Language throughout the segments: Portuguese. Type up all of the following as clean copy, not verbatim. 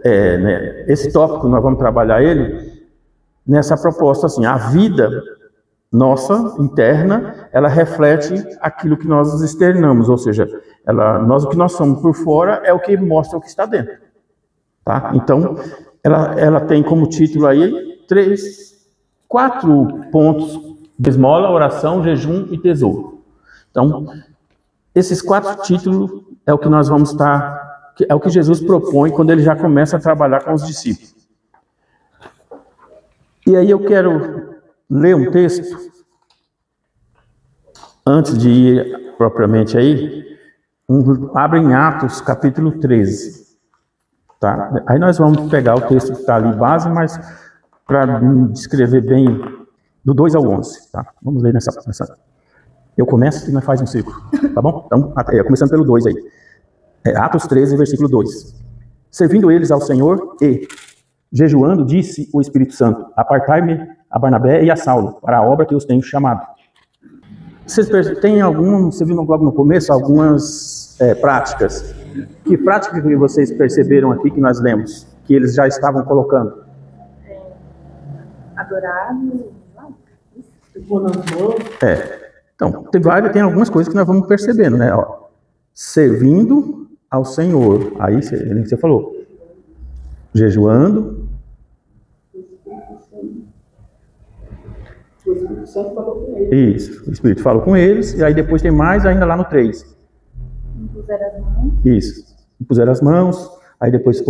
né, esse tópico nós vamos trabalhar ele nessa proposta assim: a vida nossa interna, ela reflete aquilo que nós externamos, ou seja, o que nós somos por fora é o que mostra o que está dentro, tá? Então, ela tem como título aí 4 pontos: esmola, oração, jejum e tesouro. Então, esses 4 títulos é o que nós vamos estar, é o que Jesus propõe quando ele já começa a trabalhar com os discípulos. E aí eu quero ler um texto, antes de ir propriamente aí, abre em Atos, capítulo 13. Tá? Aí nós vamos pegar o texto que está ali base, mas para descrever bem, do 2 ao 11. Tá? Vamos ler nessa. Eu começo e nós faz um círculo, tá bom? Então, começando pelo 2 aí. Atos 13, versículo 2. Servindo eles ao Senhor e jejuando, disse o Espírito Santo: apartai-me a Barnabé e a Saulo para a obra que os tenho chamado. Você viu logo no começo algumas práticas. Que prática que vocês perceberam aqui que nós lemos? Que eles já estavam colocando? Adorar, Então, tem algumas coisas que nós vamos percebendo, né? Ó, servindo ao Senhor. Aí você falou. Jejuando. O Espírito Santo falou com eles. Isso, o Espírito falou com eles, e aí depois tem mais ainda lá no 3. Impuseram as mãos. Isso, impuseram as mãos, aí depois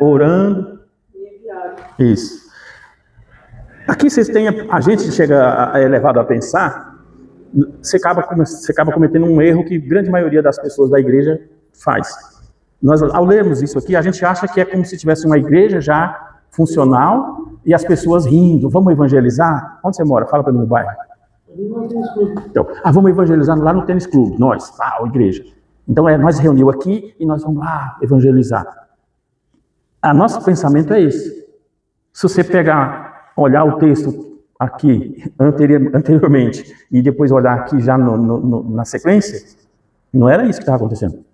orando. Isso. Aqui a gente chega elevado a pensar, você acaba cometendo um erro que a grande maioria das pessoas da igreja faz. Nós, ao lermos isso aqui, a gente acha que é como se tivesse uma igreja já funcional e as pessoas rindo. Vamos evangelizar? Onde você mora? Fala para mim no bairro. Então, vamos evangelizar lá no tênis clube, nós, a igreja. Então, nós reunimos aqui e nós vamos lá evangelizar. Nosso pensamento é esse. Se você olhar o texto aqui anteriormente e depois olhar aqui já na sequência, não era isso que estava acontecendo.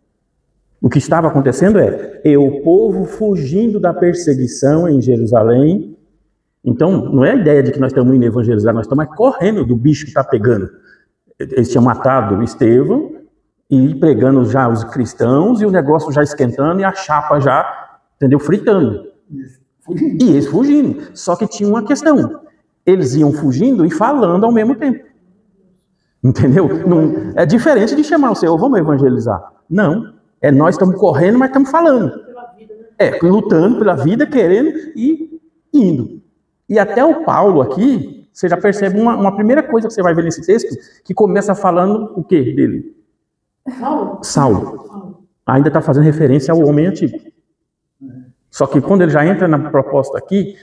O que estava acontecendo o povo fugindo da perseguição em Jerusalém. Então, não é a ideia de que nós estamos indo evangelizar, nós estamos correndo do bicho que está pegando. Eles tinham matado Estevão e pregando já os cristãos, e o negócio já esquentando e a chapa já, entendeu, fritando. E eles fugindo. Só que tinha uma questão. Eles iam fugindo e falando ao mesmo tempo. Entendeu? Não, é diferente de chamar o Senhor, vamos evangelizar. Não. Nós estamos correndo, mas estamos falando. Lutando pela vida, querendo e indo. E até o Paulo aqui, você já percebe uma primeira coisa que você vai ver nesse texto, que começa falando o quê dele? Saulo. Ainda está fazendo referência ao homem antigo. Só que quando ele já entra na proposta aqui,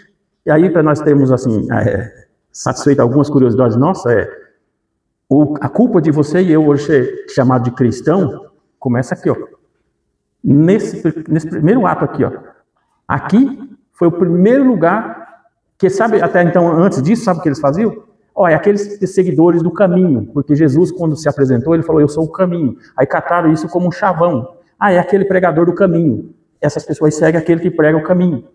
e aí para nós termos assim, satisfeito algumas curiosidades nossas, a culpa de você e eu hoje ser chamado de cristão, começa aqui, ó. Nesse primeiro ato aqui, ó. Aqui foi o primeiro lugar que, sabe, até então, antes disso, sabe o que eles faziam? Aqueles seguidores do caminho, porque Jesus, quando se apresentou, ele falou: eu sou o caminho. Aí cataram isso como um chavão. É aquele pregador do caminho. Essas pessoas seguem aquele que prega o caminho.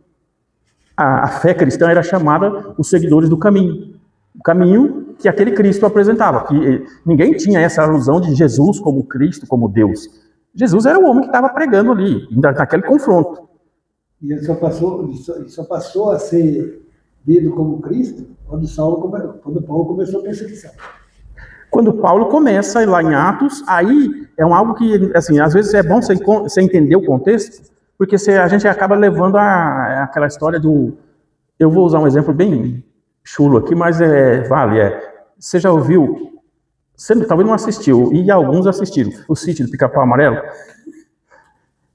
A fé cristã era chamada os seguidores do caminho. O caminho que aquele Cristo apresentava. Que ninguém tinha essa alusão de Jesus como Cristo, como Deus. Jesus era o homem que estava pregando ali, naquele confronto. E ele só passou a ser lido como Cristo quando Paulo começou a perseguição. Quando Paulo começa lá em Atos, aí algo que, assim, às vezes é bom você entender o contexto, porque a gente acaba levando aquela história do... Eu vou usar um exemplo bem chulo aqui, mas vale. Você já ouviu... Você talvez não assistiu, e alguns assistiram, o Sítio do Pica-Pau Amarelo.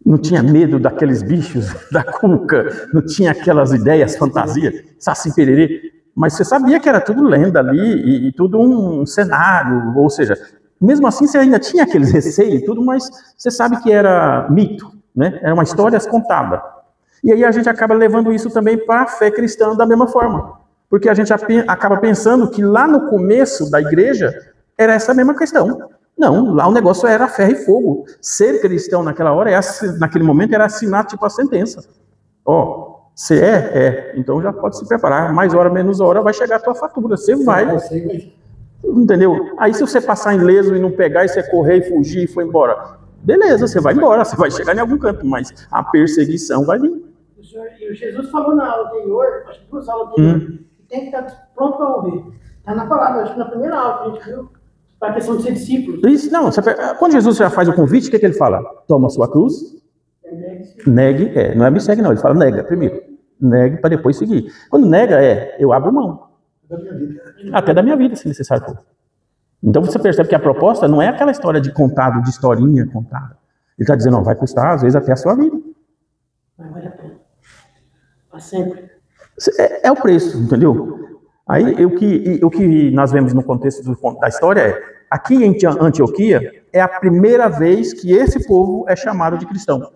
Não tinha medo daqueles bichos da cuca, não tinha aquelas ideias, fantasias, saci pererê, mas você sabia que era tudo lenda ali, e tudo um cenário, ou seja, mesmo assim você ainda tinha aqueles receios e tudo, mas você sabe que era mito, né? Era uma história contada. E aí a gente acaba levando isso também para a fé cristã da mesma forma, porque a gente acaba pensando que lá no começo da igreja era essa mesma questão. Não, lá o negócio era ferro e fogo. Ser cristão naquela hora, naquele momento, era assinar tipo a sentença. Ó, você então já pode se preparar, mais hora, menos hora, vai chegar a tua fatura, você vai. Entendeu? Aí se você passar ileso e não pegar, e você correr e fugir e foi embora, beleza, você vai embora, você vai chegar em algum canto, mas a perseguição vai vir. E o Jesus falou na aula anterior, acho que 2 aulas anteriores, que tem que estar pronto para morrer. Está na palavra, acho que na primeira aula que a gente viu, para a questão de ser discípulo. Isso, não, quando Jesus já faz o convite, o que ele fala? Toma a sua cruz, negue, não é me segue não, ele fala nega primeiro, negue para depois seguir. Quando nega eu abro mão, até da minha vida, se necessário for. Então você percebe que a proposta não é aquela história de contado, de historinha contada. Ele está dizendo, vai custar às vezes até a sua vida. Mas vale a pena. Para sempre. É o preço, entendeu? Aí o que nós vemos no contexto da história aqui em Antioquia é a primeira vez que esse povo é chamado de cristão.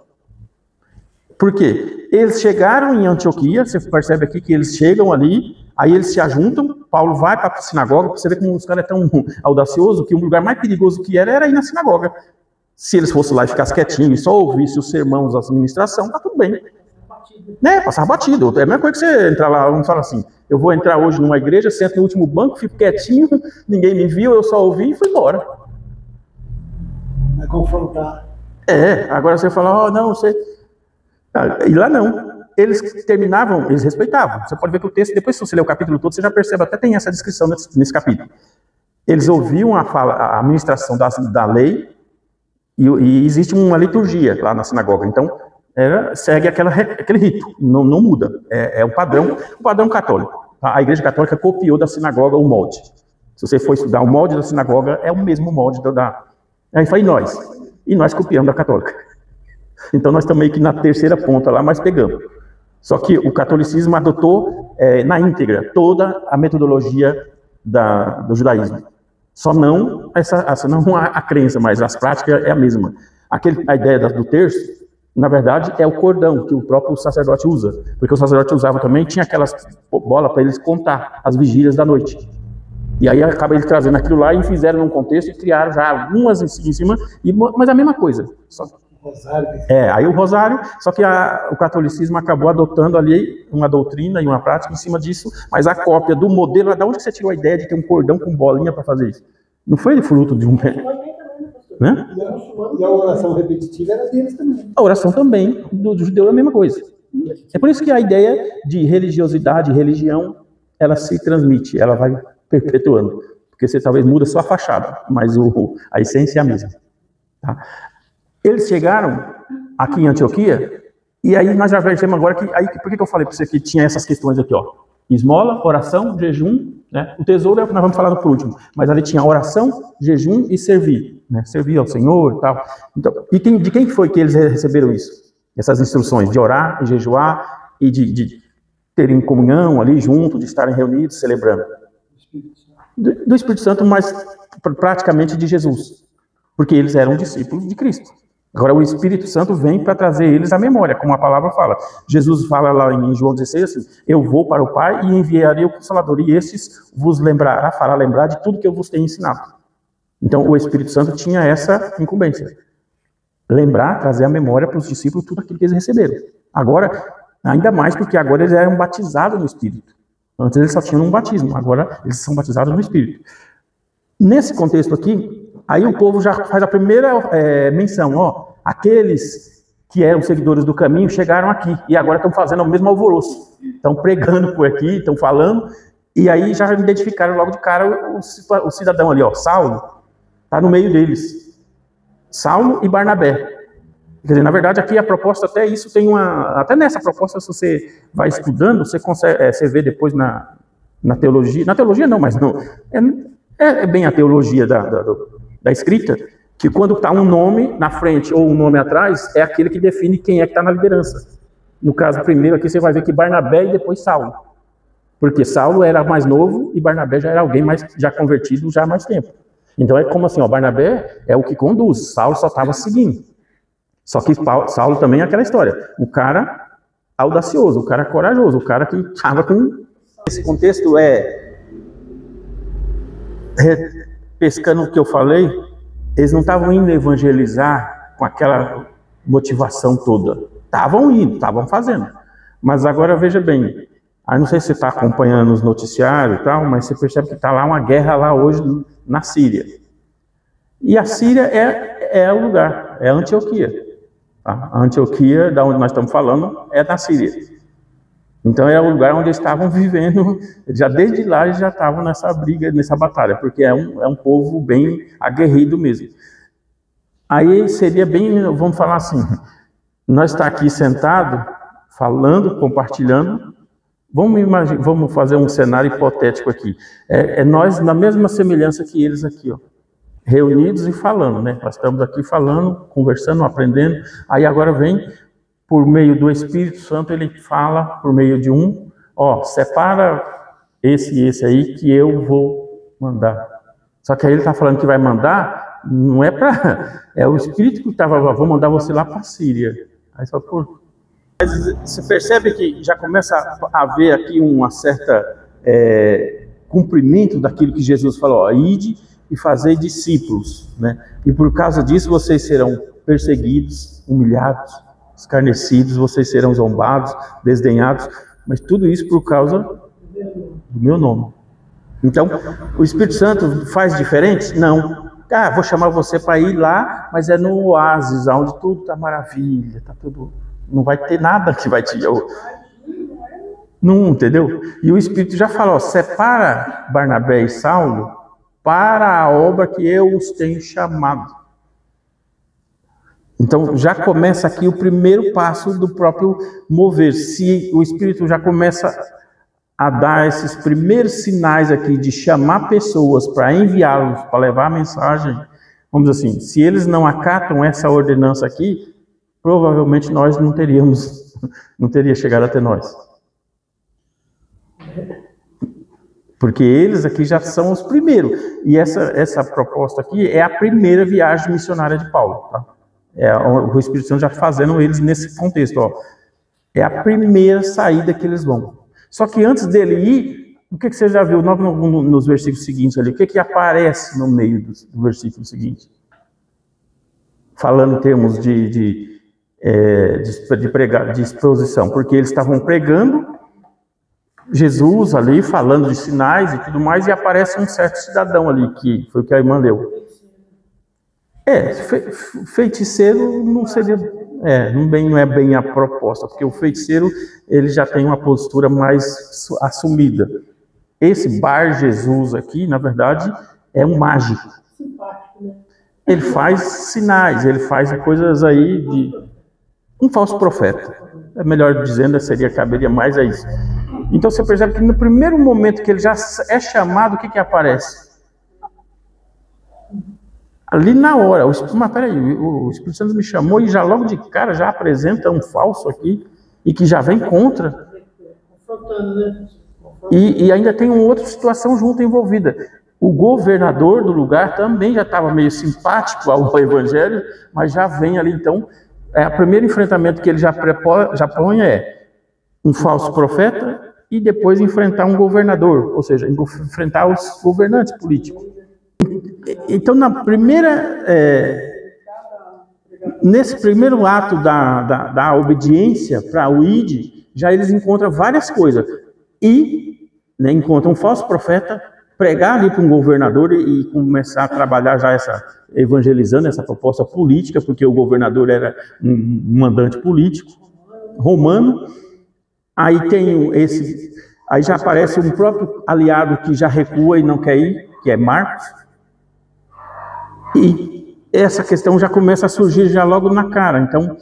Por quê? Eles chegaram em Antioquia, você percebe aqui que eles chegam ali, aí eles se ajuntam, Paulo vai para a sinagoga, você vê como os caras são tão audaciosos, que o lugar mais perigoso que era ir na sinagoga. Se eles fossem lá e ficassem quietinhos e só ouvissem os sermãos, a administração, tá tudo bem. Né? Passar batido. É a mesma coisa que você entrar lá, vamos falar assim, eu vou entrar hoje numa igreja, sento no último banco, fico quietinho, ninguém me viu, eu só ouvi e fui embora. Vai confrontar. Agora você fala, não, você... E lá não. Eles terminavam, eles respeitavam. Você pode ver que o texto, depois se você ler o capítulo todo, você já percebe, até tem essa descrição nesse capítulo. Eles ouviam a administração da lei e existe uma liturgia lá na sinagoga. Então, segue aquele rito, não muda. É o padrão católico. A Igreja Católica copiou da sinagoga o molde. Se você for estudar o molde da sinagoga, é o mesmo molde Aí foi e nós copiamos da Católica. Então nós estamos meio que na terceira ponta lá, mas pegamos. Só que o catolicismo adotou na íntegra toda a metodologia do judaísmo. Só não a crença, mas as práticas é a mesma. A ideia do terço, na verdade, é o cordão que o próprio sacerdote usa. Porque o sacerdote usava também, tinha aquelas bolas para eles contar as vigílias da noite. E aí acaba eles trazendo aquilo lá e fizeram num contexto e criaram já algumas em cima, mas a mesma coisa. Aí o rosário, só que o catolicismo acabou adotando ali uma doutrina e uma prática em cima disso, mas a cópia do modelo, de onde você tirou a ideia de ter um cordão com bolinha para fazer isso? Não foi fruto de um... Né? E a oração repetitiva era deles também. A oração também, do judeu é a mesma coisa. É por isso que a ideia de religiosidade, religião, ela se transmite, ela vai perpetuando. Porque você talvez muda só a fachada, mas a essência é a mesma. Tá? Eles chegaram aqui em Antioquia, e aí nós já vemos agora por que eu falei para você que tinha essas questões aqui, ó? Esmola, oração, jejum, né? O tesouro é o que nós vamos falar no por último, mas ali tinha oração, jejum e servir, né? Servir ao Senhor e tal. Então, de quem foi que eles receberam isso? Essas instruções de orar, de jejuar e de terem comunhão ali junto, de estarem reunidos, celebrando. Do Espírito Santo, mas praticamente de Jesus, porque eles eram discípulos de Cristo. Agora o Espírito Santo vem para trazer eles à memória, como a palavra fala. Jesus fala lá em João 16 assim, eu vou para o Pai e enviarei o Consolador, e esses vos fará lembrar de tudo que eu vos tenho ensinado. Então o Espírito Santo tinha essa incumbência. Lembrar, trazer à memória para os discípulos tudo aquilo que eles receberam. Agora, ainda mais porque agora eles eram batizados no Espírito. Antes eles só tinham um batismo, agora eles são batizados no Espírito. Nesse contexto aqui, aí o povo já faz a primeira menção, ó, aqueles que eram seguidores do caminho chegaram aqui e agora estão fazendo o mesmo alvoroço, estão pregando por aqui, estão falando, e aí já identificaram logo de cara o cidadão ali, ó, Saulo, está no meio deles, Saulo e Barnabé. Quer dizer, na verdade aqui a proposta até isso tem até nessa proposta se você vai estudando, você consegue, você vê depois na teologia não, mas não, é bem a teologia da escrita, que quando está um nome na frente ou um nome atrás, é aquele que define quem é que está na liderança. No caso, primeiro aqui você vai ver que Barnabé e depois Saulo. Porque Saulo era mais novo e Barnabé já era alguém já convertido já há mais tempo. Então é como assim, ó, Barnabé é o que conduz, Saulo só estava seguindo. Só que Saulo também é aquela história, o cara audacioso, o cara corajoso, o cara que estava com... Esse contexto pescando o que eu falei, eles não estavam indo evangelizar com aquela motivação toda. Estavam indo, estavam fazendo. Mas agora veja bem, aí não sei se você está acompanhando os noticiários e tal, mas você percebe que está lá uma guerra lá hoje na Síria. E a Síria é o lugar, é a Antioquia. Tá? A Antioquia, da onde nós estamos falando, é na Síria. Então é o lugar onde eles estavam vivendo, já desde lá eles já estavam nessa briga, nessa batalha, porque é um povo bem aguerrido mesmo. Aí seria bem, vamos falar assim, nós está aqui sentado, falando, compartilhando, vamos fazer um cenário hipotético aqui. Nós na mesma semelhança que eles aqui, ó, reunidos e falando, né? Nós estamos aqui falando, conversando, aprendendo, aí agora vem... Por meio do Espírito Santo, ele fala por meio de separa esse e esse aí que eu vou mandar. Só que aí ele está falando que vai mandar, não é para... É o Espírito que estava, vou mandar você lá para a Síria. Aí só por... Mas você percebe que já começa a haver aqui uma certa cumprimento daquilo que Jesus falou, ide e fazei discípulos, né? E por causa disso vocês serão perseguidos, humilhados, escarnecidos, vocês serão zombados, desdenhados, mas tudo isso por causa do meu nome. Então, o Espírito Santo faz diferente? Não. Vou chamar você para ir lá, mas é no oásis, onde tudo está maravilha, tá tudo... Não vai ter nada que vai te... Não, entendeu? E o Espírito já falou, separa Barnabé e Saulo para a obra que eu os tenho chamado. Então, já começa aqui o primeiro passo do próprio mover. Se o Espírito já começa a dar esses primeiros sinais aqui de chamar pessoas para enviá-los, para levar a mensagem, vamos dizer assim, se eles não acatam essa ordenança aqui, provavelmente nós não teria chegado até nós. Porque eles aqui já são os primeiros. E essa proposta aqui é a primeira viagem missionária de Paulo, tá? O Espírito Santo já fazendo eles nesse contexto, ó. É a primeira saída que eles vão. Só que antes dele ir, o que você já viu nos versículos seguintes ali? O que aparece no meio do versículo seguinte? Falando em termos de pregar, de exposição, porque eles estavam pregando Jesus ali, falando de sinais e tudo mais, e aparece um certo cidadão ali, que foi o que a irmã leu. Feiticeiro não seria, não é bem a proposta, porque o feiticeiro ele já tem uma postura mais assumida. Esse Bar Jesus aqui, na verdade, é um mágico. Ele faz sinais, ele faz coisas aí de um falso profeta. É melhor dizendo, caberia mais a isso. Então você percebe que no primeiro momento que ele já é chamado, o que aparece? Ali na hora, mas peraí, o Espírito Santo me chamou e já logo de cara já apresenta um falso aqui e que já vem contra. E ainda tem uma outra situação junto envolvida. O governador do lugar também já estava meio simpático ao evangelho, mas já vem ali então, o primeiro enfrentamento que ele já põe é um falso profeta e depois enfrentar um governador, ou seja, enfrentar os governantes políticos. Então, nesse primeiro ato da obediência para o ID, já eles encontram várias coisas. E encontram um falso profeta, pregar ali para um governador e começar a trabalhar já evangelizando essa proposta política, porque o governador era um mandante político romano. Aí tem aí já aparece um próprio aliado que já recua e não quer ir, que é Marcos. E essa questão já começa a surgir já logo na cara. Então,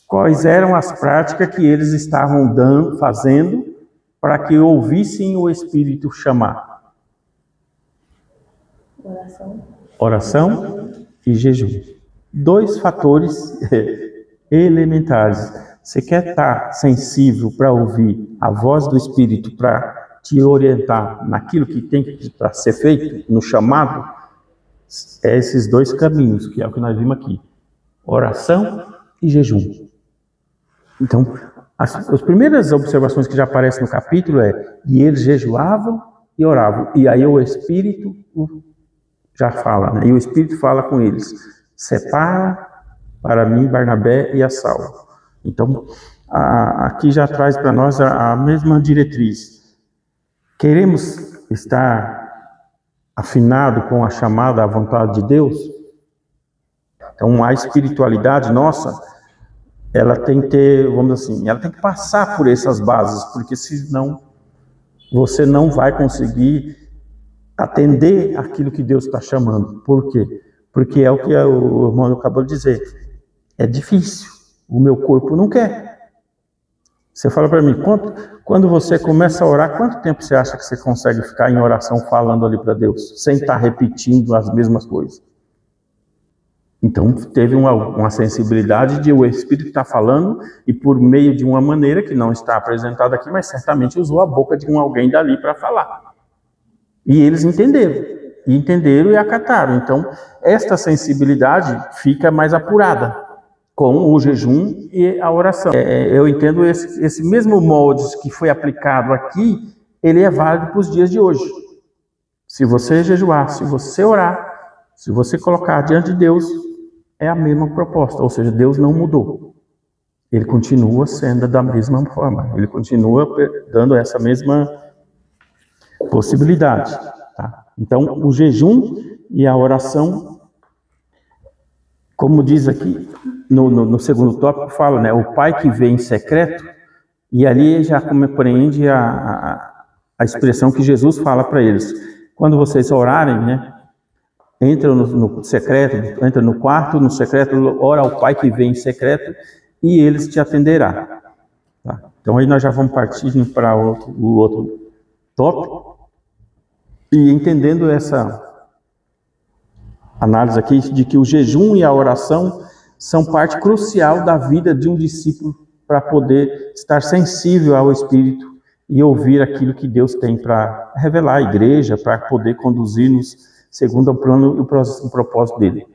quais eram as práticas que eles estavam fazendo para que ouvissem o Espírito chamar? Oração e jejum. 2 fatores elementares. Você quer estar sensível para ouvir a voz do Espírito, para te orientar naquilo que tem para ser feito, no chamado? Esses 2 caminhos, que é o que nós vimos aqui. Oração e jejum. Então, as primeiras observações que já aparecem no capítulo e eles jejuavam e oravam. E aí o Espírito já fala, né? E o Espírito fala com eles. Separa para mim Barnabé e a Saulo. Então, aqui já traz para nós a mesma diretriz. Queremos estar afinado com a chamada à vontade de Deus? Então, a espiritualidade nossa, ela tem que ter, vamos dizer assim, ela tem que passar por essas bases, porque senão você não vai conseguir atender aquilo que Deus está chamando. Por quê? Porque é o que o irmão acabou de dizer. É difícil. O meu corpo não quer. Você fala para mim, quando você começa a orar, quanto tempo você acha que você consegue ficar em oração falando ali para Deus, sem estar repetindo as mesmas coisas? Então, teve uma sensibilidade de o Espírito estar falando e por meio de uma maneira que não está apresentada aqui, mas certamente usou a boca de alguém dali para falar. E eles entenderam e acataram. Então, esta sensibilidade fica mais apurada com o jejum e a oração. Eu entendo esse mesmo molde que foi aplicado aqui, ele é válido para os dias de hoje. Se você jejuar, se você orar, se você colocar diante de Deus, é a mesma proposta, ou seja, Deus não mudou. Ele continua sendo da mesma forma, ele continua dando essa mesma possibilidade. Tá? Então, o jejum e a oração, como diz aqui, no segundo tópico fala, né, o pai que vê em secreto, e ali já compreende a expressão que Jesus fala para eles. Quando vocês orarem, né, entra no secreto, entra no quarto, no secreto, ora ao pai que vê em secreto, e eles te atenderá. Tá? Então aí nós já vamos partindo para o outro tópico, e entendendo essa análise aqui de que o jejum e a oração são parte crucial da vida de um discípulo para poder estar sensível ao Espírito e ouvir aquilo que Deus tem para revelar à igreja, para poder conduzir-nos segundo o plano e o propósito dele.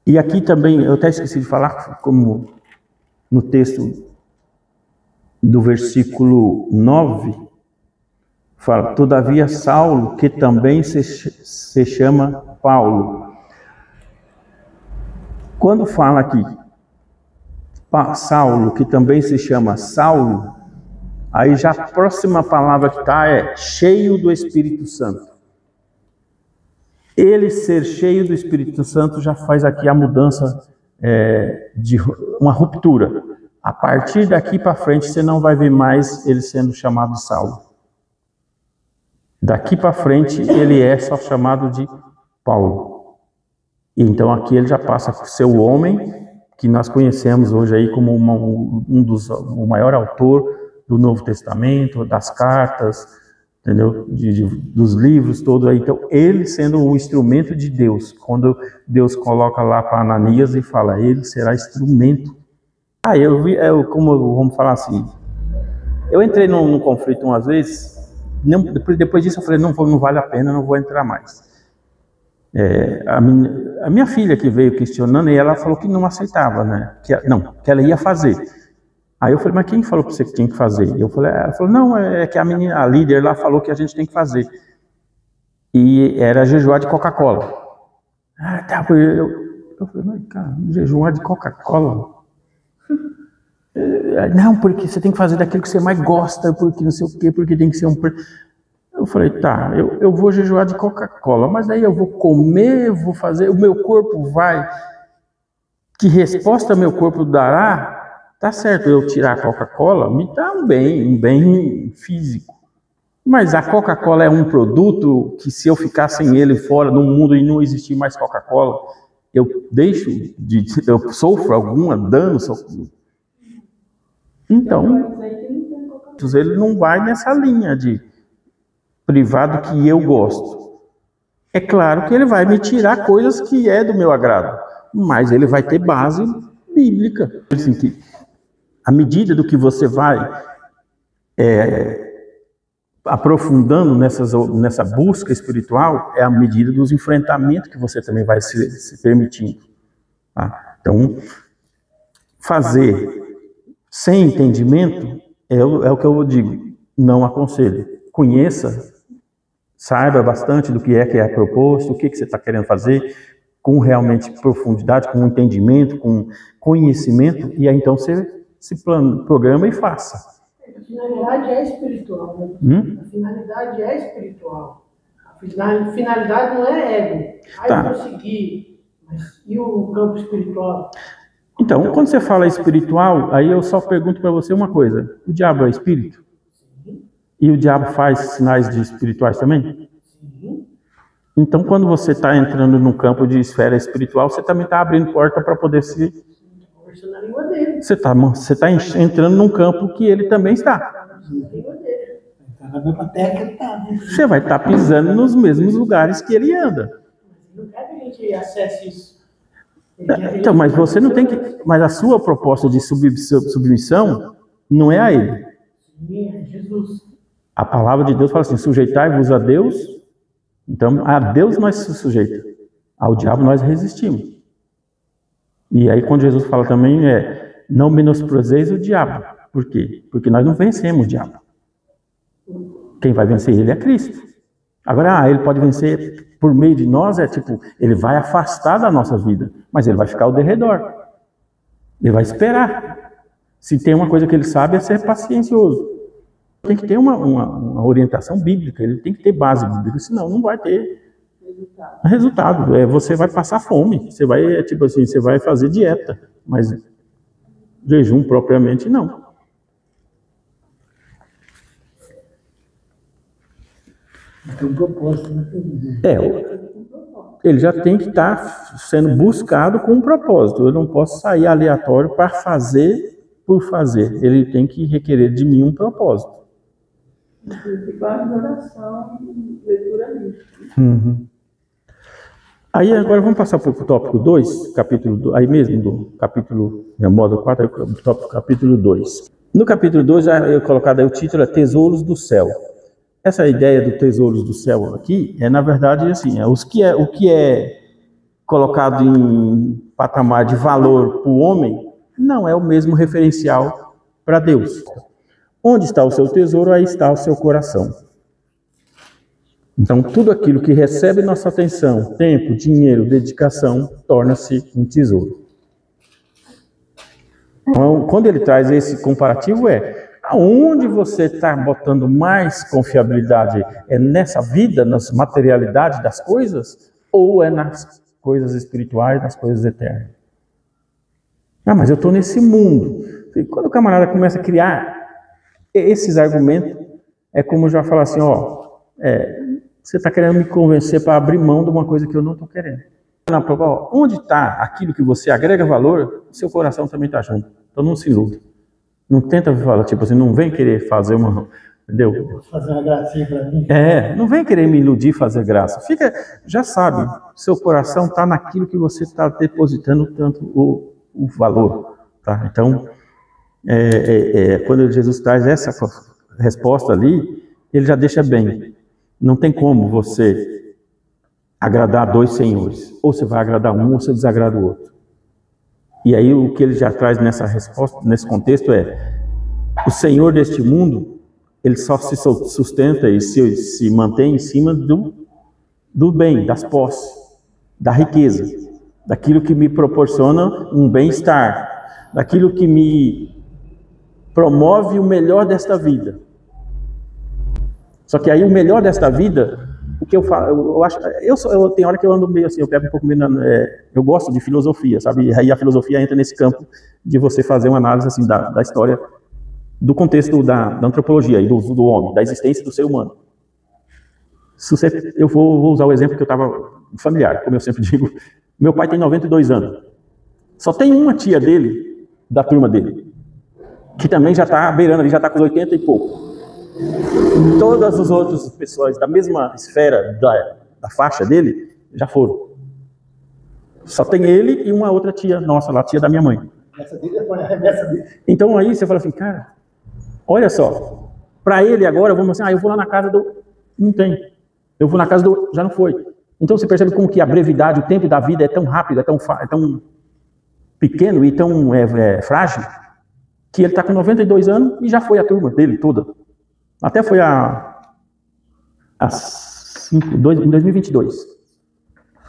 E aqui também, eu até esqueci de falar, como no texto do versículo 9, fala, todavia Saulo, que também se chama Paulo. Quando fala aqui, Saulo, que também se chama Saulo, aí já a próxima palavra que está é cheio do Espírito Santo. Ele ser cheio do Espírito Santo já faz aqui a mudança de uma ruptura. A partir daqui para frente você não vai ver mais ele sendo chamado de Saulo. Daqui para frente ele é só chamado de Paulo. E então aqui ele já passa a ser o homem que nós conhecemos hoje aí como o maior autor do Novo Testamento, das cartas, entendeu? Dos livros todos aí. Então ele sendo o instrumento de Deus, quando Deus coloca lá para Ananias e fala, ele será instrumento. Vamos falar assim, eu entrei num conflito umas vezes, depois disso eu falei, não vale a pena, não vou entrar mais. A minha filha que veio questionando, e ela falou que não aceitava, né? Que ela ia fazer. Aí eu falei, mas quem falou para você que tinha que fazer? Ela falou, não, é que a líder lá falou que a gente tem que fazer. E era jejuar de Coca-Cola. Tá, eu falei, mas cara, jejuar de Coca-Cola? Não, porque você tem que fazer daquilo que você mais gosta, porque não sei o quê, porque tem que ser um... Eu falei, tá, eu vou jejuar de Coca-Cola, mas aí eu vou comer, vou fazer, o meu corpo vai... Que resposta meu corpo dará? Tá certo, eu tirar a Coca-Cola me dá um bem físico. Mas a Coca-Cola é um produto que se eu ficar sem ele fora no mundo e não existir mais Coca-Cola, eu sofro algum dano? Então, ele não vai nessa linha de privado que eu gosto. É claro que ele vai me tirar coisas que é do meu agrado, mas ele vai ter base bíblica. Assim, que à medida do que você vai aprofundando nessa busca espiritual, é à medida dos enfrentamentos que você também vai se permitindo. Tá? Então, fazer sem entendimento é o que eu digo, não aconselho. Conheça, saiba bastante do que é proposto, o que você está querendo fazer, com realmente profundidade, com entendimento, com conhecimento, e aí então você se programa e faça. A finalidade é espiritual, né? A finalidade é espiritual. A finalidade não é ego. Aí eu consegui, mas e o campo espiritual? Então, quando você fala espiritual, aí eu só pergunto para você uma coisa. O diabo é espírito? Sim. E o diabo faz sinais de espirituais também? Sim. Então, quando você está entrando num campo de esfera espiritual, você também está abrindo porta para poder se... Conversando na língua dele. Você está entrando num campo que ele também está. Na língua dele. Na mesma terra que ele está, né? Você vai estar pisando nos mesmos lugares que ele anda. Ele não quer que a gente acesse isso. Então, mas você não tem que... Mas a sua proposta de submissão não é a ele. Sim, é Jesus. A palavra de Deus fala assim, sujeitai-vos a Deus. Então, a Deus nós se sujeita. Ao diabo nós resistimos. E aí, quando Jesus fala também, não menosprezeis o diabo. Por quê? Porque nós não vencemos o diabo. Quem vai vencer ele é Cristo. Agora, ele pode vencer por meio de nós, ele vai afastar da nossa vida, mas ele vai ficar ao derredor. Ele vai esperar. Se tem uma coisa que ele sabe é ser paciencioso. Tem que ter uma orientação bíblica, ele tem que ter base bíblica, senão não vai ter resultado. Você vai passar fome, você vai, você vai fazer dieta, mas jejum propriamente não. Tem um propósito, né? Ele já tem que estar sendo buscado com um propósito. Eu não posso sair aleatório para fazer por fazer. Ele tem que requerer de mim um propósito. Oração, leitura bíblica. Aí agora vamos passar para o tópico 2, capítulo 2, aí mesmo do capítulo, módulo 4, tópico capítulo 2. No capítulo 2, eu colocado aí o título é Tesouros do Céu. Essa ideia do tesouros do céu aqui na verdade, assim, o que é colocado em patamar de valor para o homem, não é o mesmo referencial para Deus. Onde está o seu tesouro, aí está o seu coração. Então, tudo aquilo que recebe nossa atenção, tempo, dinheiro, dedicação, torna-se um tesouro. Então, quando ele traz esse comparativo, aonde você está botando mais confiabilidade? É nessa vida, nas materialidades das coisas? Ou é nas coisas espirituais, nas coisas eternas? Mas eu estou nesse mundo. E quando o camarada começa a criar esses argumentos, é como já falar assim, você está querendo me convencer para abrir mão de uma coisa que eu não estou querendo. Onde está aquilo que você agrega valor, o seu coração também está junto. Então não se ilude. Não tenta falar, não vem querer fazer uma... Entendeu? Fazer uma gracinha para mim. Não vem querer me iludir, fazer graça. Já sabe, seu coração está naquilo que você está depositando tanto o valor. Tá? Então, quando Jesus traz essa resposta ali, ele já deixa bem. Não tem como você agradar dois senhores. Ou você vai agradar um, ou você desagrada o outro. E aí o que ele já traz nessa resposta, nesse contexto o Senhor deste mundo, ele só se sustenta e se mantém em cima do bem, das posses, da riqueza, daquilo que me proporciona um bem-estar, daquilo que me promove o melhor desta vida. Só que aí o melhor desta vida, o que eu falo, eu tenho hora que eu ando meio assim, eu pego um pouco meio, eu gosto de filosofia, sabe? E aí a filosofia entra nesse campo de você fazer uma análise assim da história, do contexto da antropologia e do homem, da existência do ser humano. Eu vou usar o exemplo que eu estava familiar, como eu sempre digo. Meu pai tem 92 anos. Só tem uma tia dele, da turma dele, que também já está beirando ali, já está com 80 e pouco. Todas as outras pessoas da mesma esfera da faixa dele já foram. Só tem ele e uma outra tia nossa lá, tia da minha mãe. Essa dele é a remessa dele. Então aí você fala assim, cara, olha só, para ele agora, vamos assim, eu vou lá na casa do... Não tem. Eu vou na casa do... Já não foi. Então você percebe como que a brevidade, o tempo da vida é tão rápido, é tão pequeno e tão frágil, que ele está com 92 anos e já foi a turma dele toda. Até foi em 2022.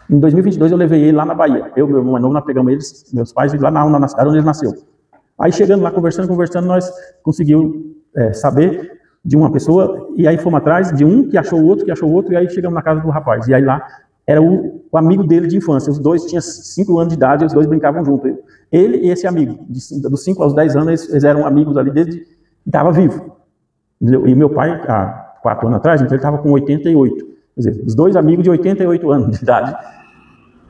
Em 2022 eu levei ele lá na Bahia. Eu e meu irmão mais novo, nós pegamos eles, meus pais, lá na cidade onde ele nasceu. Aí chegando lá, conversando, nós conseguimos saber de uma pessoa, e aí fomos atrás de um que achou o outro, e aí chegamos na casa do rapaz. E aí lá era o amigo dele de infância, os dois tinham 5 anos de idade, os dois brincavam juntos. Ele e esse amigo, dos 5 aos 10 anos, eles eram amigos ali desde que estava vivo. E meu pai, há 4 anos atrás, então ele estava com 88. Quer dizer, os dois amigos de 88 anos de idade.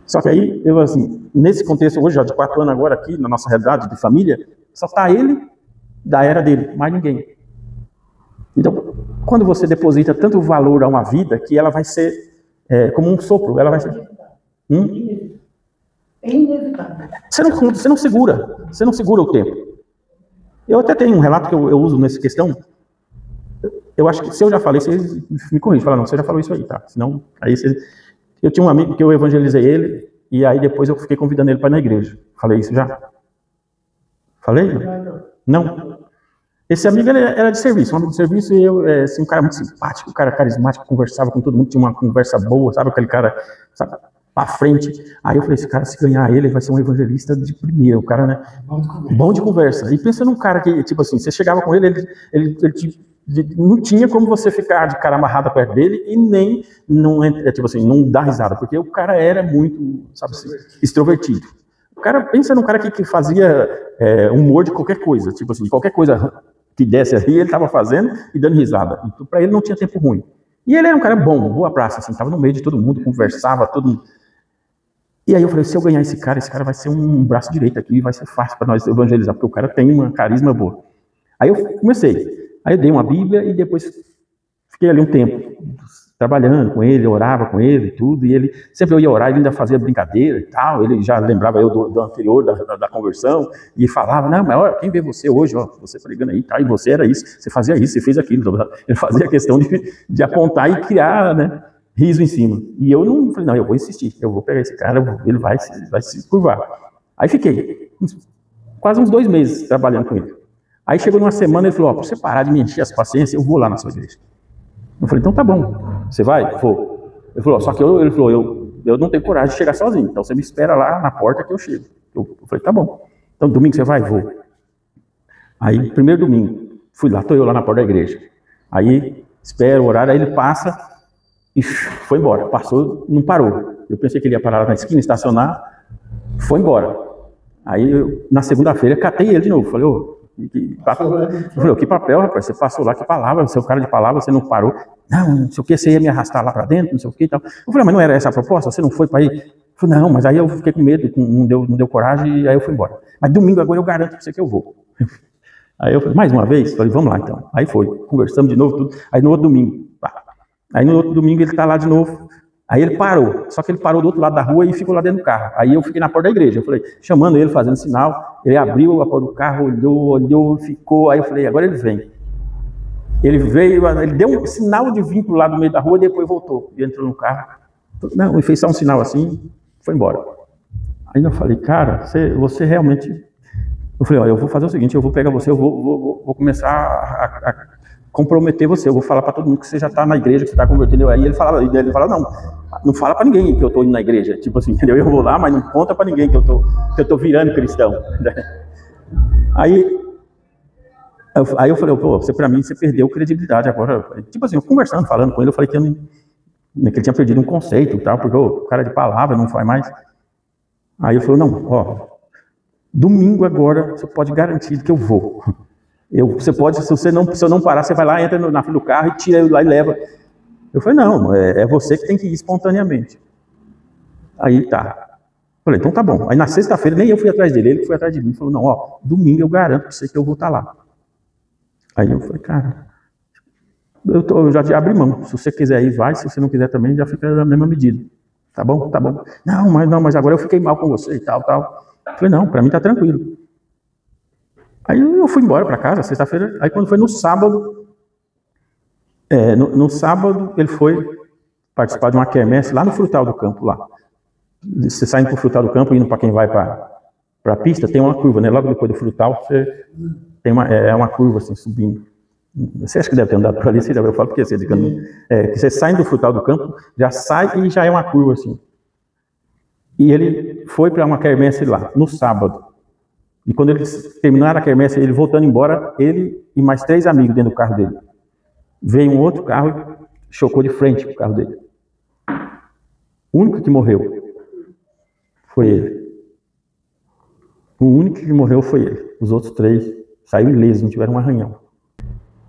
Só que aí, eu assim, nesse contexto hoje, já de 4 anos agora aqui, na nossa realidade de família, só está ele da era dele, mais ninguém. Então, quando você deposita tanto valor a uma vida, que ela vai ser como um sopro, ela vai ser... É inevitável. Você não segura o tempo. Eu até tenho um relato que eu uso nessa questão. Eu acho que se eu já falei, vocês me corrigem, falam, não, você já falou isso aí, tá? Senão, aí eu tinha um amigo que eu evangelizei ele, e aí depois eu fiquei convidando ele para ir na igreja. Falei isso já? Falei? Não. Esse amigo era de serviço, um amigo de serviço, e eu, assim, um cara muito simpático, um cara carismático, conversava com todo mundo, tinha uma conversa boa, sabe? Aquele cara, sabe, pra frente. Aí eu falei, esse cara, se ganhar ele vai ser um evangelista de primeira, o cara, né? Bom de conversa. E pensa num cara que, tipo assim, você chegava com ele não tinha como você ficar de cara amarrada perto dele e nem, tipo assim, não dar risada, porque o cara era muito, sabe assim, extrovertido. O cara, pensa num cara que fazia humor de qualquer coisa, tipo assim, qualquer coisa que desse aí, ele estava fazendo e dando risada. Então, para ele não tinha tempo ruim. E ele era um cara bom, boa praça, assim, estava no meio de todo mundo, conversava, todo mundo. E aí eu falei, se eu ganhar esse cara vai ser um braço direito aqui, vai ser fácil para nós evangelizar, porque o cara tem uma carisma boa. Aí eu comecei. Aí eu dei uma Bíblia e depois fiquei ali um tempo trabalhando com ele, orava com ele e tudo, e ele, sempre eu ia orar, ele ainda fazia brincadeira e tal, ele já lembrava eu do anterior, da conversão, e falava, não, mas olha, quem vê você hoje, ó, você pregando aí, tá, e você era isso, você fazia isso, você fez aquilo, ele fazia questão de apontar e criar, né, riso em cima, e eu não, falei, não, eu vou insistir, eu vou pegar esse cara, ele vai se curvar. Aí fiquei quase uns 2 meses trabalhando com ele. Aí chegou numa semana, ele falou, ó, pra você parar de me encher as paciências, eu vou lá na sua igreja. Eu falei, então tá bom, você vai? Vou. Ele falou, só que ele falou, eu não tenho coragem de chegar sozinho, então você me espera lá na porta que eu chego. Eu falei, tá bom. Então domingo você vai? Vou. Aí, primeiro domingo, fui lá, tô eu lá na porta da igreja. Aí, espero o horário, aí ele passa e foi embora. Passou, não parou. Eu pensei que ele ia parar lá na esquina, estacionar, foi embora. Aí, na segunda-feira, catei ele de novo. Falei, que papel, rapaz, você passou lá, que palavra, você é o cara de palavra, você não parou. Não sei o que, você ia me arrastar lá para dentro, não sei o que e tal. Eu falei, mas não era essa a proposta? Você não foi para ir? Eu falei, não, mas aí eu fiquei com medo, não deu coragem, e aí eu fui embora. Mas domingo agora eu garanto para você que eu vou. Aí eu falei, mais uma vez? Falei, vamos lá então. Aí foi, conversamos de novo, tudo. Aí no outro domingo, aí no outro domingo ele tá lá de novo. Aí ele parou, só que ele parou do outro lado da rua e ficou lá dentro do carro. Aí eu fiquei na porta da igreja, eu falei, chamando ele, fazendo sinal, ele abriu a porta do carro, olhou, ficou, aí eu falei, agora ele vem. Ele veio, ele deu um sinal de vir pro lado do meio da rua e depois voltou. E entrou no carro, não, e fez só um sinal assim, foi embora. Aí eu falei, cara, você realmente... Eu falei, ó, eu vou fazer o seguinte, eu vou pegar você, eu vou começar a comprometer você, eu vou falar para todo mundo que você já está na igreja, que você está convertendo. Aí ele falava, não fala para ninguém que eu estou indo na igreja, tipo assim, entendeu? Eu vou lá, mas não conta para ninguém que eu tô virando cristão. Aí eu falei, pô, você para mim, você perdeu credibilidade agora. Tipo assim, eu conversando, falando com ele, eu falei que ele tinha perdido um conceito e tal, porque o cara de palavra não faz mais. Aí eu falei, não, ó, domingo agora, você pode garantir que eu vou. Você pode, se eu não parar, você vai lá, entra na frente do carro e tira ele lá e leva. Eu falei, não, é você que tem que ir espontaneamente. Aí tá. Falei, então tá bom. Aí na sexta-feira nem eu fui atrás dele, ele que foi atrás de mim. Falou, não, ó, domingo eu garanto pra você que eu vou estar lá. Aí eu falei, cara, eu já abri mão. Se você quiser ir, vai. Se você não quiser também, já fica na mesma medida. Tá bom? Tá bom. Não, mas agora eu fiquei mal com você e tal. Eu falei, não, pra mim tá tranquilo. Aí eu fui embora para casa, sexta-feira. Aí quando foi no sábado, no sábado ele foi participar de uma quermesse lá no Frutal do Campo, lá. Você saindo para o Frutal do Campo, indo para quem vai para a pista, tem uma curva, né? Logo depois do Frutal, você tem uma curva assim, subindo. Você acha que deve ter andado por ali? Eu falo porque você sai do Frutal do Campo, já sai e já é uma curva assim. E ele foi para uma quermesse lá, no sábado. E quando eles terminaram a quermesse, ele voltando embora, ele e mais 3 amigos dentro do carro dele. Veio um outro carro e chocou de frente com o carro dele. O único que morreu foi ele. O único que morreu foi ele. Os outros 3 saíram ilesos, não tiveram um arranhão.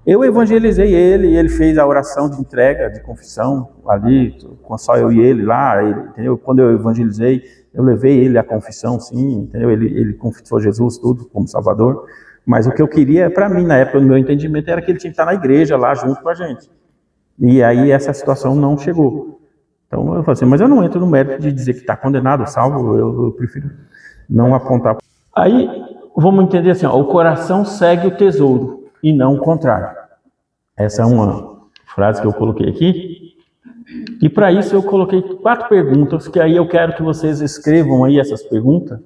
Eu evangelizei ele, e ele fez a oração de entrega, de confissão, ali, com só eu e ele lá, entendeu? Quando eu evangelizei, eu levei ele à confissão, sim, entendeu? Ele confessou Jesus, tudo, como Salvador. Mas o que eu queria, para mim, na época, no meu entendimento, era que ele tinha que estar na igreja, lá, junto com a gente. E aí essa situação não chegou. Então eu falei assim, mas eu não entro no mérito de dizer que está condenado, salvo, eu prefiro não apontar. Aí, vamos entender assim, ó, o coração segue o tesouro, e não o contrário. Essa é uma frase que eu coloquei aqui. E para isso eu coloquei 4 perguntas, que aí eu quero que vocês escrevam aí essas perguntas.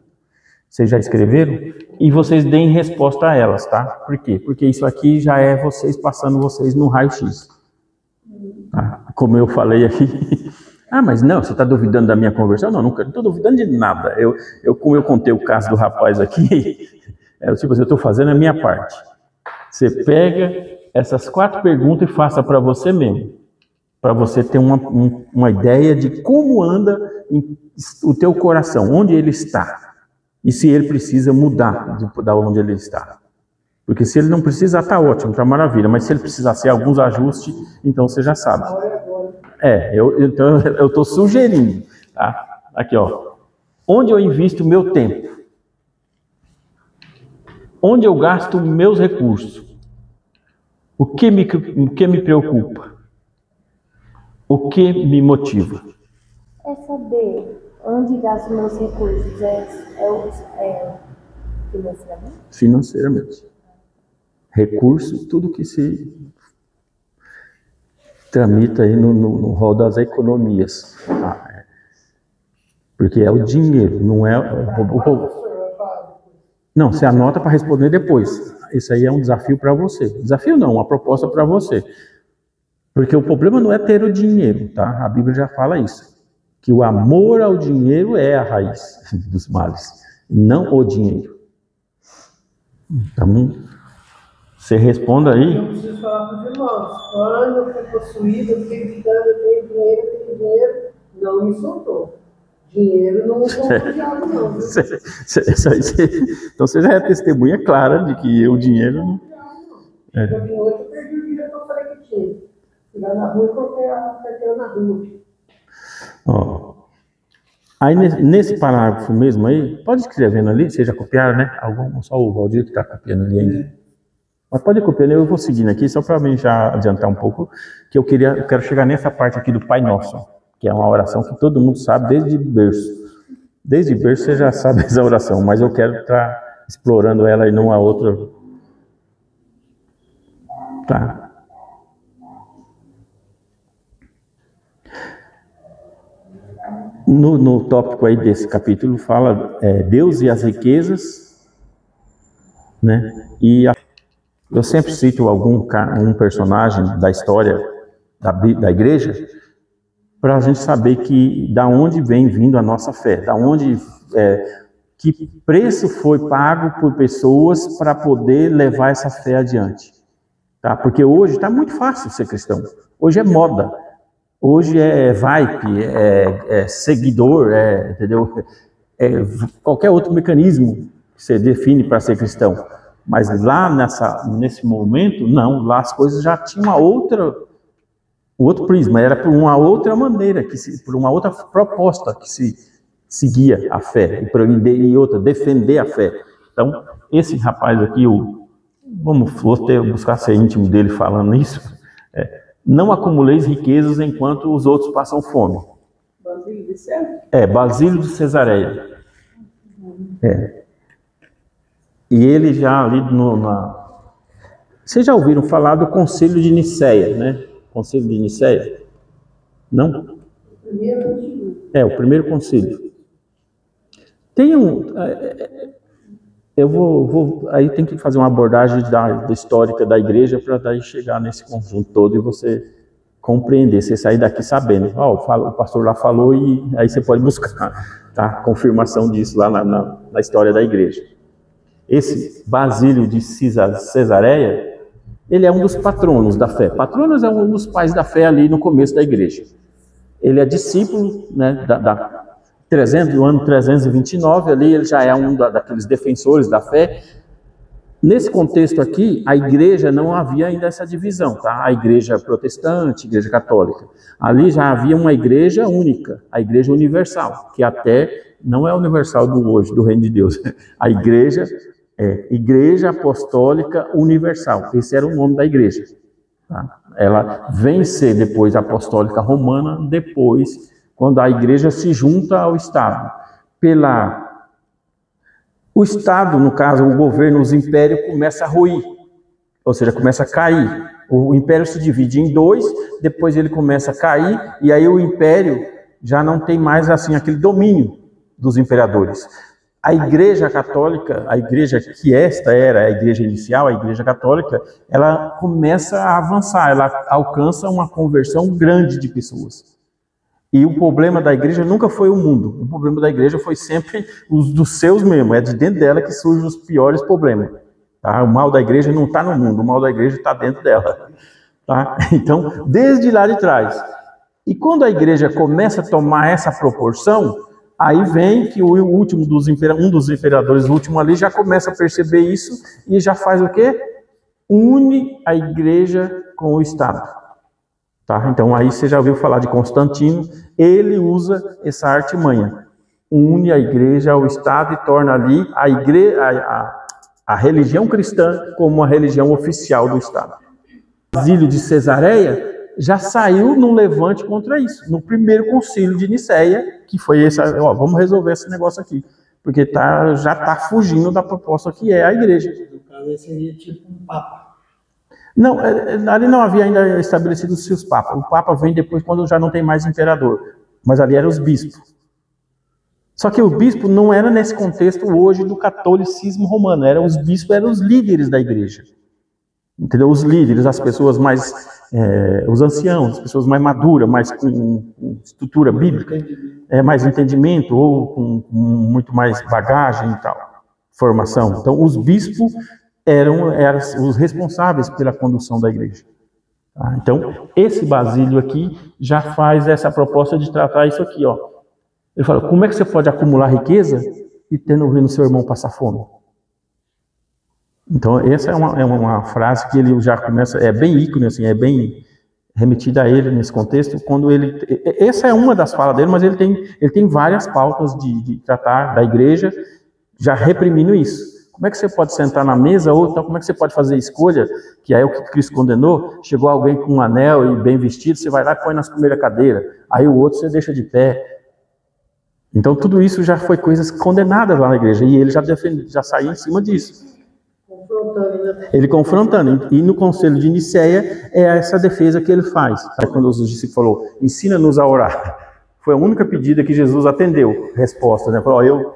Vocês já escreveram? E vocês deem resposta a elas, tá? Por quê? Porque isso aqui já é vocês passando vocês no raio-x. Tá? Como eu falei aqui. Ah, mas não, você está duvidando da minha conversão? Não, nunca, não estou duvidando de nada. Como eu contei o caso do rapaz aqui, tipo assim, eu estou fazendo a minha parte. Você pega essas 4 perguntas e faça para você mesmo. Para você ter uma ideia de como anda o teu coração, onde ele está. E se ele precisa mudar da onde ele está. Porque se ele não precisar, está ótimo, está maravilha. Mas se ele precisar ser alguns ajustes, então você já sabe. Então eu estou sugerindo. Tá? Aqui, ó. Onde eu invisto o meu tempo? Onde eu gasto meus recursos? O que me preocupa? O que me motiva? É saber onde gasto meus recursos. Financeiramente? Financeiramente. Recurso, tudo que se tramita aí no rol das economias. Tá? Porque é o dinheiro, não é Não, você anota para responder depois. Isso aí é um desafio para você. Desafio não, uma proposta para você. Porque o problema não é ter o dinheiro, tá? A Bíblia já fala isso. Que o amor ao dinheiro é a raiz dos males, não o dinheiro. Então, você responda aí. Eu preciso falar para os irmãos. Quando eu fui possuído, eu fiquei gritando, eu tenho dinheiro, não me soltou. Dinheiro não soltou o diabo, não. Então você já é testemunha clara de que o dinheiro não. De noite eu perdi o dinheiro que eu falei que tinha. Fui lá na rua e coloquei a carteira na rua. Ó. Aí nesse parágrafo mesmo aí, pode escrevendo ali, vocês já copiaram, né? Só o Valdir que está copiando ali ainda. Mas pode copiar, eu vou seguindo aqui, só para mim já adiantar um pouco, que eu quero chegar nessa parte aqui do Pai Nosso, que é uma oração que todo mundo sabe desde berço. Desde berço você já sabe essa oração, mas eu quero estar explorando ela e não a outra. Tá. No tópico aí desse capítulo fala Deus e as riquezas, né? Eu sempre cito um personagem da história da igreja para a gente saber que da onde vem vindo a nossa fé, da onde que preço foi pago por pessoas para poder levar essa fé adiante, tá? Porque hoje está muito fácil ser cristão. Hoje é moda. Hoje é vibe, é seguidor, entendeu? Qualquer outro mecanismo que você define para ser cristão. Mas lá nesse momento, não. Lá as coisas já tinham outro prisma. Era por uma outra maneira, por uma outra proposta que se seguia a fé. E outra, defender a fé. Então, esse rapaz aqui, vou buscar ser íntimo dele falando isso. Não acumuleis riquezas enquanto os outros passam fome. Basílio de César? Basílio de Cesareia. E ele já ali Vocês já ouviram falar do Concílio de Nicéia, né? Concílio de Nicéia? Não? O primeiro concílio. Tem aí tem que fazer uma abordagem da histórica da igreja para daí chegar nesse conjunto todo e você compreender, você sair daqui sabendo. O pastor lá falou e aí você pode buscar, tá? Confirmação disso lá na história da igreja. esse Basílio de Cesareia, ele é um dos patronos da fé. Patronos é um dos pais da fé ali no começo da igreja. Ele é discípulo, né, do ano 329, ali ele já é um daqueles defensores da fé. Nesse contexto aqui, a igreja não havia ainda essa divisão, tá? A igreja protestante, a igreja católica. Ali já havia uma igreja única, a igreja universal, que até não é universal do hoje, do reino de Deus. A igreja é Igreja Apostólica Universal. Esse era o nome da igreja. Tá? Ela vem ser depois apostólica romana, depois, quando a igreja se junta ao Estado. O Estado, no caso, o governo, os impérios, começa a ruir, ou seja, começa a cair. O império se divide em dois, depois ele começa a cair, e aí o império já não tem mais assim aquele domínio dos imperadores. A igreja católica, a igreja que esta era a igreja inicial, a igreja católica, ela começa a avançar, ela alcança uma conversão grande de pessoas. E o problema da igreja nunca foi o mundo, o problema da igreja foi sempre os dos seus mesmos, é de dentro dela que surgem os piores problemas. Tá? O mal da igreja não está no mundo, o mal da igreja está dentro dela. Tá? Então, desde lá de trás. E quando a igreja começa a tomar essa proporção, aí vem que um dos imperadores, o último ali, já começa a perceber isso e já faz o quê? Une a igreja com o Estado. Tá? Então aí você já ouviu falar de Constantino, ele usa essa artimanha. Une a igreja ao Estado e torna ali a religião cristã como a religião oficial do Estado. O Basílio de Cesareia já saiu num levante contra isso, no primeiro concílio de Nicéia, que foi esse, vamos resolver esse negócio aqui, porque já está fugindo da proposta que é a igreja. No caso, aí seria tipo um papa. Não, ali não havia ainda estabelecido os papas. O papa vem depois quando já não tem mais imperador, mas ali eram os bispos. Só que o bispo não era nesse contexto hoje do catolicismo romano, os bispos eram os líderes da igreja. Entendeu? Os líderes, as pessoas mais, os anciãos, as pessoas mais maduras, mais com estrutura bíblica, mais entendimento ou com muito mais bagagem e tal, formação. Então, os bispos eram os responsáveis pela condução da igreja. Tá? Então, esse Basílio aqui já faz essa proposta de tratar isso aqui, ó. Ele fala, como é que você pode acumular riqueza e vendo seu irmão passar fome? Então, essa é uma frase que ele já começa, é bem ícone, assim, é bem remetida a ele nesse contexto, quando essa é uma das falas dele, mas ele tem várias pautas de tratar da igreja, já reprimindo isso. Como é que você pode sentar na mesa, ou então como é que você pode fazer escolha, que é o que Cristo condenou, chegou alguém com um anel e bem vestido, você vai lá e põe nas primeiras cadeiras, aí o outro você deixa de pé. Então tudo isso já foi coisas condenadas lá na igreja, e ele já saiu em cima disso. Ele confrontando, e no Conselho de Nicéia é essa defesa que ele faz. Aí quando os discípulos falou, ensina-nos a orar, foi a única pedida que Jesus atendeu, resposta, né? Falou, eu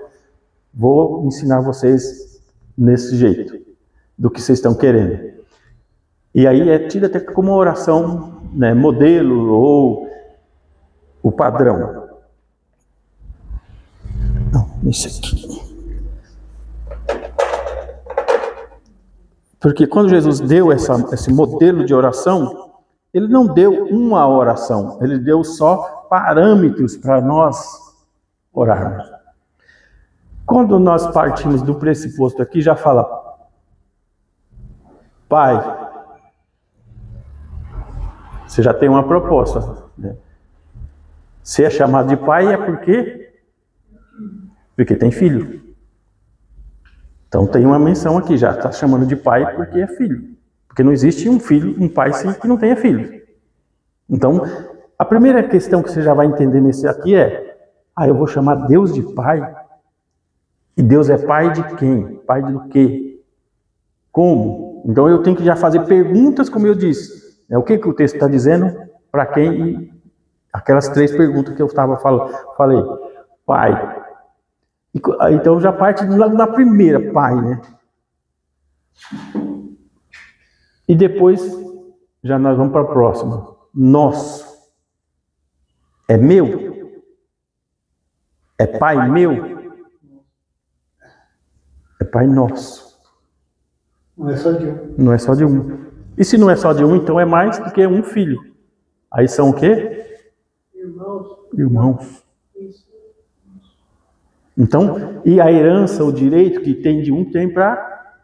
vou ensinar vocês nesse jeito, do que vocês estão querendo. E aí é tido até como uma oração, né, modelo ou o padrão. Não, isso aqui. Porque quando Jesus deu esse modelo de oração, ele não deu uma oração, ele deu só parâmetros para nós orarmos. Quando nós partimos do pressuposto aqui, já fala, Pai, você já tem uma proposta, né? Se é chamado de pai é porque tem filho. Então tem uma menção aqui já, está chamando de pai porque é filho. Porque não existe um pai que não tenha filho. Então, a primeira questão que você já vai entender nesse aqui é, eu vou chamar Deus de pai? E Deus é pai de quem? Pai do quê? Como? Então eu tenho que já fazer perguntas, como eu disse. O que o texto está dizendo? Para quem? E aquelas 3 perguntas que eu falei. Pai. Então já parte da primeira, pai, né? E depois, já nós vamos para a próxima. Nosso. É meu? É pai meu? É Pai Nosso. Não é só de um. Não é só de um. E se não é só de um, então é mais do que um filho. Aí são o quê? Irmãos. Então, e a herança, o direito que tem de um, tem para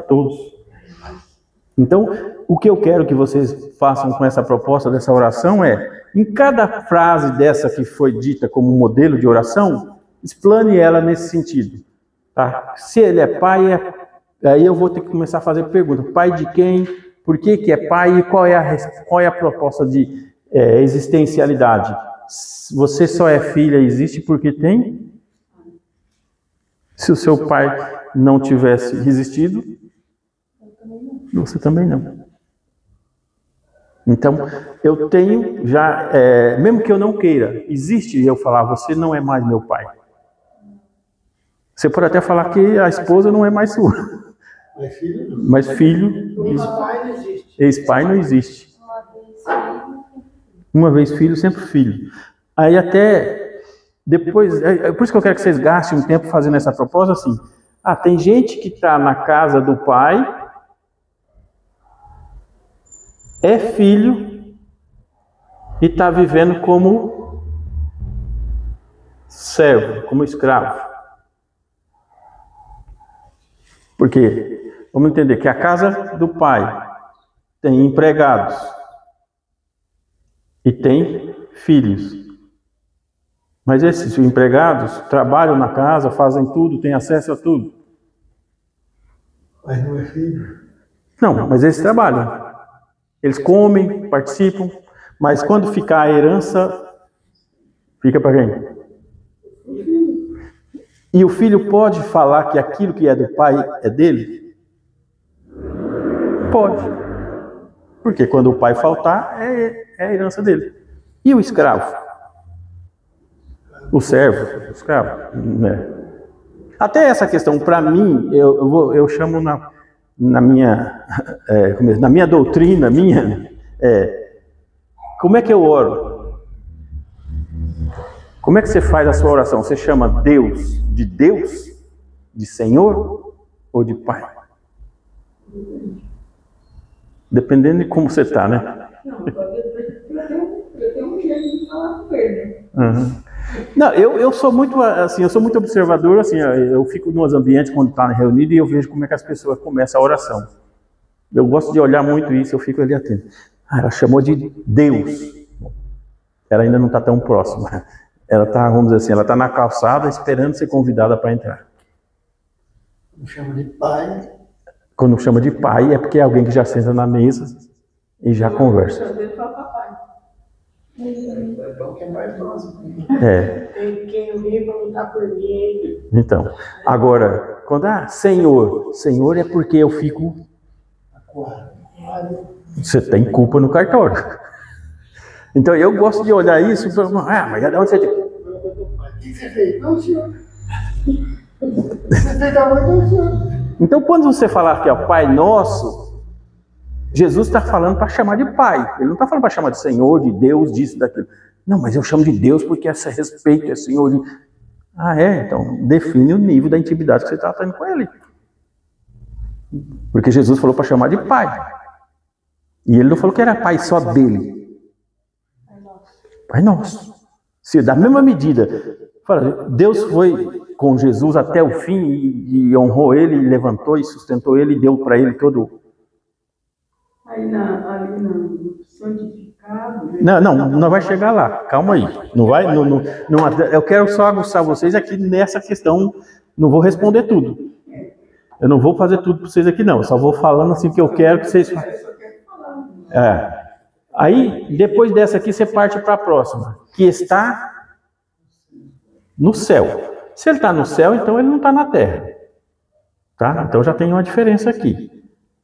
todos. Então, o que eu quero que vocês façam com essa proposta dessa oração é, em cada frase dessa que foi dita como modelo de oração, explane ela nesse sentido. Tá? Se ele é pai, aí eu vou ter que começar a fazer pergunta. Pai de quem? Por que que é pai? E qual é a proposta de existencialidade? Você só é filha e existe porque tem? Se o seu pai não tivesse existido, você também não. Então, eu tenho já, mesmo que eu não queira, existe eu falar, você não é mais meu pai. Você pode até falar que a esposa não é mais sua. Mas filho, ex-pai não existe. Uma vez filho, sempre filho. Aí até depois, por isso que eu quero que vocês gastem um tempo fazendo essa proposta assim. Tem gente que está na casa do pai, é filho e está vivendo como servo, como escravo. Por quê? Vamos entender que a casa do pai tem empregados e tem filhos. Mas esses empregados trabalham na casa, fazem tudo, têm acesso a tudo. Mas não é filho? Não, mas eles trabalham. Eles comem, participam, mas quando ficar a herança, fica para quem? E o filho pode falar que aquilo que é do pai é dele? Pode. Porque quando o pai faltar, é a herança dele. E o escravo? O servo? O escravo? Né? Até essa questão, para mim, eu chamo na minha doutrina, como é que eu oro? Como é que você faz a sua oração? Você chama Deus, de Senhor ou de Pai? Dependendo de como você está, né? Não, eu tenho um jeito de falar com ele. Uhum. Não, eu sou muito assim, eu sou muito observador, assim, eu fico nos ambientes quando está reunido e eu vejo como é que as pessoas começam a oração. Eu gosto de olhar muito isso, eu fico ali atento. Ela chamou de Deus. Ela ainda não está tão próxima. Ela está, vamos dizer assim, ela está na calçada esperando ser convidada para entrar. Não chama de pai. Quando chama de pai é porque é alguém que já senta na mesa e já conversa. Tem quem vem para lutar por mim. Então, agora, quando Senhor é porque eu fico. Você tem culpa no cartório. Então eu gosto de olhar isso e falar, mas de onde você tem? O que você fez? Não, senhor. Você fez da mãe, não, senhor. Então quando você falar que é o Pai Nosso, Jesus está falando para chamar de Pai. Ele não está falando para chamar de Senhor, de Deus, disso, daquilo. Não, mas eu chamo de Deus porque esse respeito é Senhor. Então define o nível da intimidade que você está tendo com Ele. Porque Jesus falou para chamar de Pai. E Ele não falou que era Pai só dele. Pai Nosso. Se da mesma medida, Deus foi com Jesus até o fim e honrou Ele, e levantou e sustentou Ele e deu para Ele todo... Ali no santificado... Não vai chegar lá. Calma aí. Eu quero só aguçar vocês aqui nessa questão. Não vou responder tudo. Eu não vou fazer tudo para vocês aqui, não. Eu só vou falando assim que eu quero que vocês... Aí, depois dessa aqui, você parte para a próxima, que está no céu. Se ele está no céu, então ele não está na terra. Tá? Então já tem uma diferença aqui.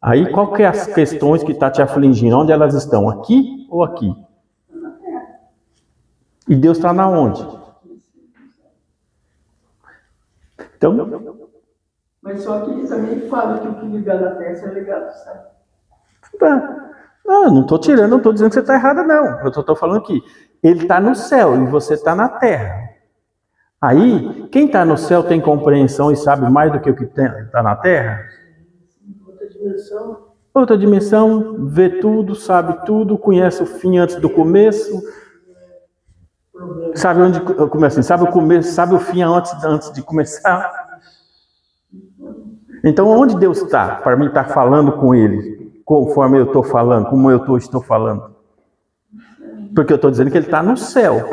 Aí, qual que é as questões que está te afligindo? Onde elas estão? Aqui ou aqui? E Deus está na onde? Então... Mas só que ele também fala que o que ligar na terra é ligado no céu. Não, eu não estou tirando, não estou dizendo que você está errada, não. Eu estou falando que ele está no céu e você está na terra. Aí, quem está no céu tem compreensão e sabe mais do que o que está na terra? Outra dimensão. Outra dimensão, vê tudo, sabe tudo, conhece o fim antes do começo. Sabe onde começa? Sabe o começo, sabe o fim antes de começar. Então, onde Deus está? Para mim estar falando com Ele, conforme eu estou falando, como eu estou falando. Porque eu estou dizendo que Ele está no céu.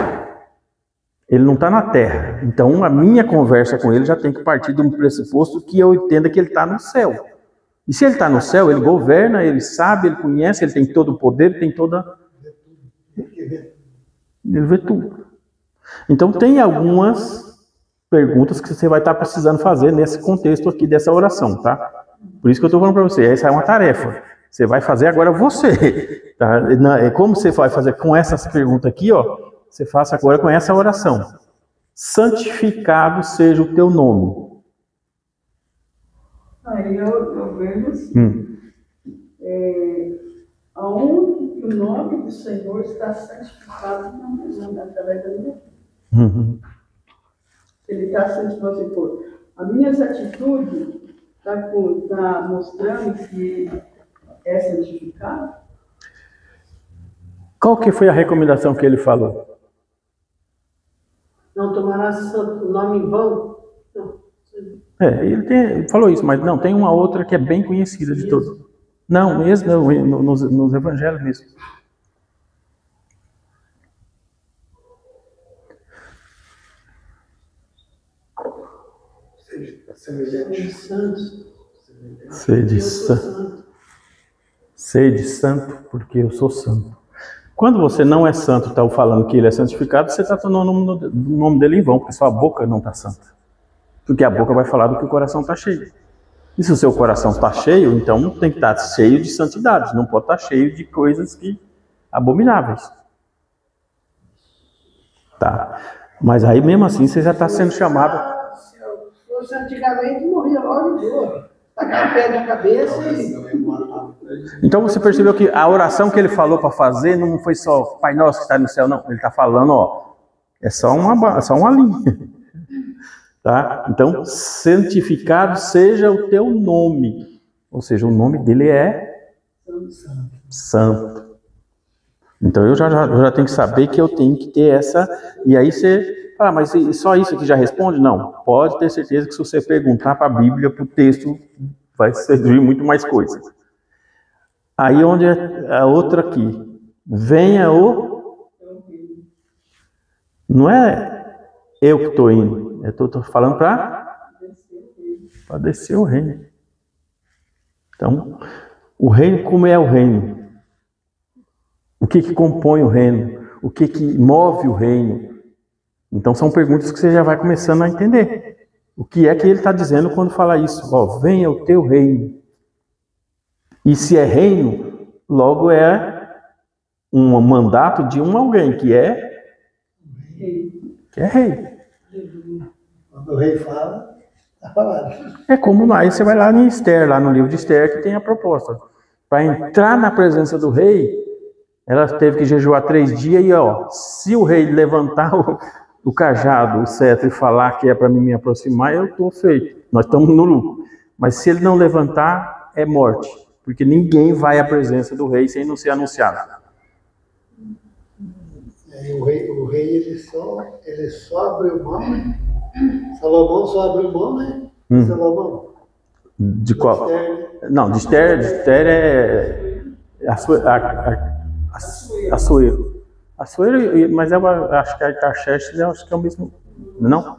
Ele não está na terra. Então, a minha conversa com Ele já tem que partir de um pressuposto que eu entenda que Ele está no céu. E se Ele está no céu, Ele governa, Ele sabe, Ele conhece, Ele tem todo o poder, Ele tem toda... Ele vê tudo. Então, tem algumas perguntas que você vai estar precisando fazer nesse contexto aqui dessa oração, tá? Por isso que eu estou falando para você, essa é uma tarefa. Você vai fazer agora você. Tá? Como você vai fazer com essas perguntas aqui, ó, você faça agora com essa oração. Santificado seja o teu nome. Aí eu vejo assim, aonde o nome do Senhor está santificado através da minha vida. Ele está santificado, se for. As minhas atitudes está mostrando que é santificado. Qual que foi a recomendação que ele falou? Não tomarás o nome em vão? Não. Ele falou isso, mas não, tem uma outra que é bem conhecida de todos. Não, mesmo, nos evangelhos mesmo. Sede santo, porque eu sou santo. Quando você não é santo e está falando que ele é santificado, você está tornando o nome dele em vão, porque sua boca não está santa. Porque a boca vai falar do que o coração está cheio. E se o seu coração está cheio, então tem que estar cheio de santidade, não pode estar cheio de coisas abomináveis. Tá. Mas aí mesmo assim você já está sendo chamado... Se antigamente morria logo de dor. Tacar o pé na cabeça e... Então você percebeu que a oração que ele falou para fazer não foi só Pai Nosso que está no céu, não. Ele está falando, ó, é só uma linha. Tá? Então, santificado seja o teu nome. Ou seja, o nome dele é Santo. Então eu já tenho que saber que eu tenho que ter essa... E aí você... Ah, mas só isso aqui já responde? Não. Pode ter certeza que se você perguntar para a Bíblia, para o texto, vai servir muito mais coisas. Aí onde é a outra aqui? Venha o... Não é eu que estou indo. Eu estou falando para descer o reino. Então, o reino, como é o reino? O que compõe o reino? O que move o reino? Então são perguntas que você já vai começando a entender. O que é que ele está dizendo quando fala isso? Ó, venha o teu reino. E se é reino, logo é um mandato de alguém que é rei. Quando o rei fala, está falado. É como aí você vai lá em Esther, lá no livro de Esther, que tem a proposta. Para entrar na presença do rei, ela teve que jejuar 3 dias e, ó, se o rei levantar o cajado, o cetro e falar que é para mim me aproximar, eu estou feito. Nós estamos no lucro. Mas se ele não levantar, é morte. Porque ninguém vai à presença do rei sem não ser anunciado. O rei ele só abriu mão, né? Salomão só abriu mão, né? Salomão. De qual? De Esther, né? Não, de Esther é Assuero. Assuero, mas eu acho que a Itaxerxes acho que é o mesmo. Não?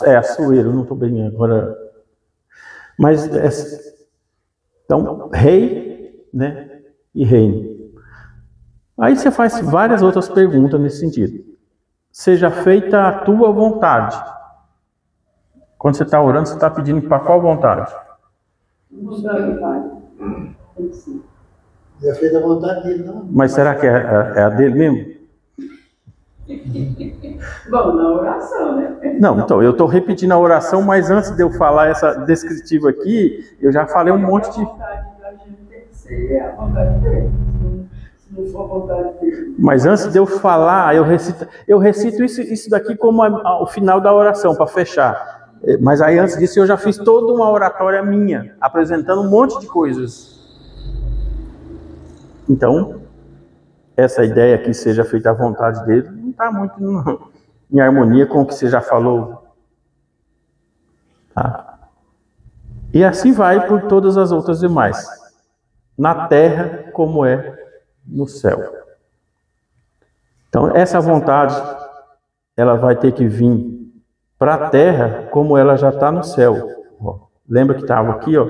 É Assuero, não estou bem agora. Mas, então, rei, né? E reino. Aí você faz várias outras perguntas nesse sentido. Seja feita a tua vontade. Quando você está orando, você está pedindo para qual vontade? Já fez a vontade dele, não? Mas será que é a dele mesmo? Bom, na oração, né? Não, então, eu estou repetindo a oração, mas antes de eu falar essa descritiva aqui, eu já falei um monte de... A vontade da gente tem que ser a vontade dele. Se não for a vontade dele. Mas antes de eu falar, eu recito isso daqui como o final da oração, para fechar. Mas aí antes disso eu já fiz toda uma oratória minha, apresentando um monte de coisas. Então, essa ideia que seja feita à vontade dele não está muito em harmonia com o que você já falou. Tá? E assim vai por todas as outras demais. Na terra como é no céu. Então, essa vontade, ela vai ter que vir para a terra como ela já está no céu. Ó, lembra que estava aqui, ó?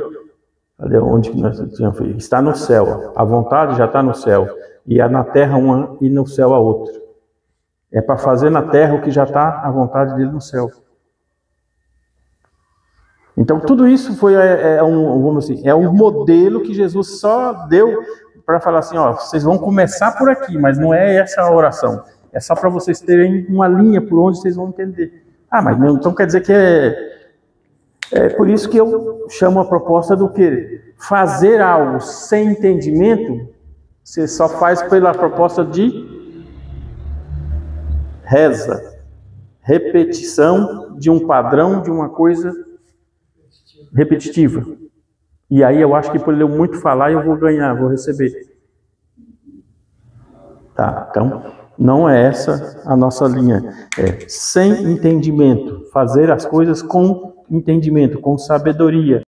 Olha onde que nós tínhamos? Está no céu. A vontade já está no céu. E na terra uma e no céu a outra. É para fazer na terra o que já está a vontade dele no céu. Então tudo isso foi vamos assim, é um modelo que Jesus só deu para falar assim, ó, vocês vão começar por aqui, mas não é essa a oração. É só para vocês terem uma linha por onde vocês vão entender. Ah, mas não, então quer dizer que é por isso que eu chamo a proposta do quê? Fazer algo sem entendimento, você só faz pela proposta de reza, repetição de um padrão, de uma coisa repetitiva. E aí eu acho que por eu muito falar, eu vou ganhar, vou receber. Tá, então, não é essa a nossa linha. É sem entendimento, fazer as coisas com entendimento, com sabedoria.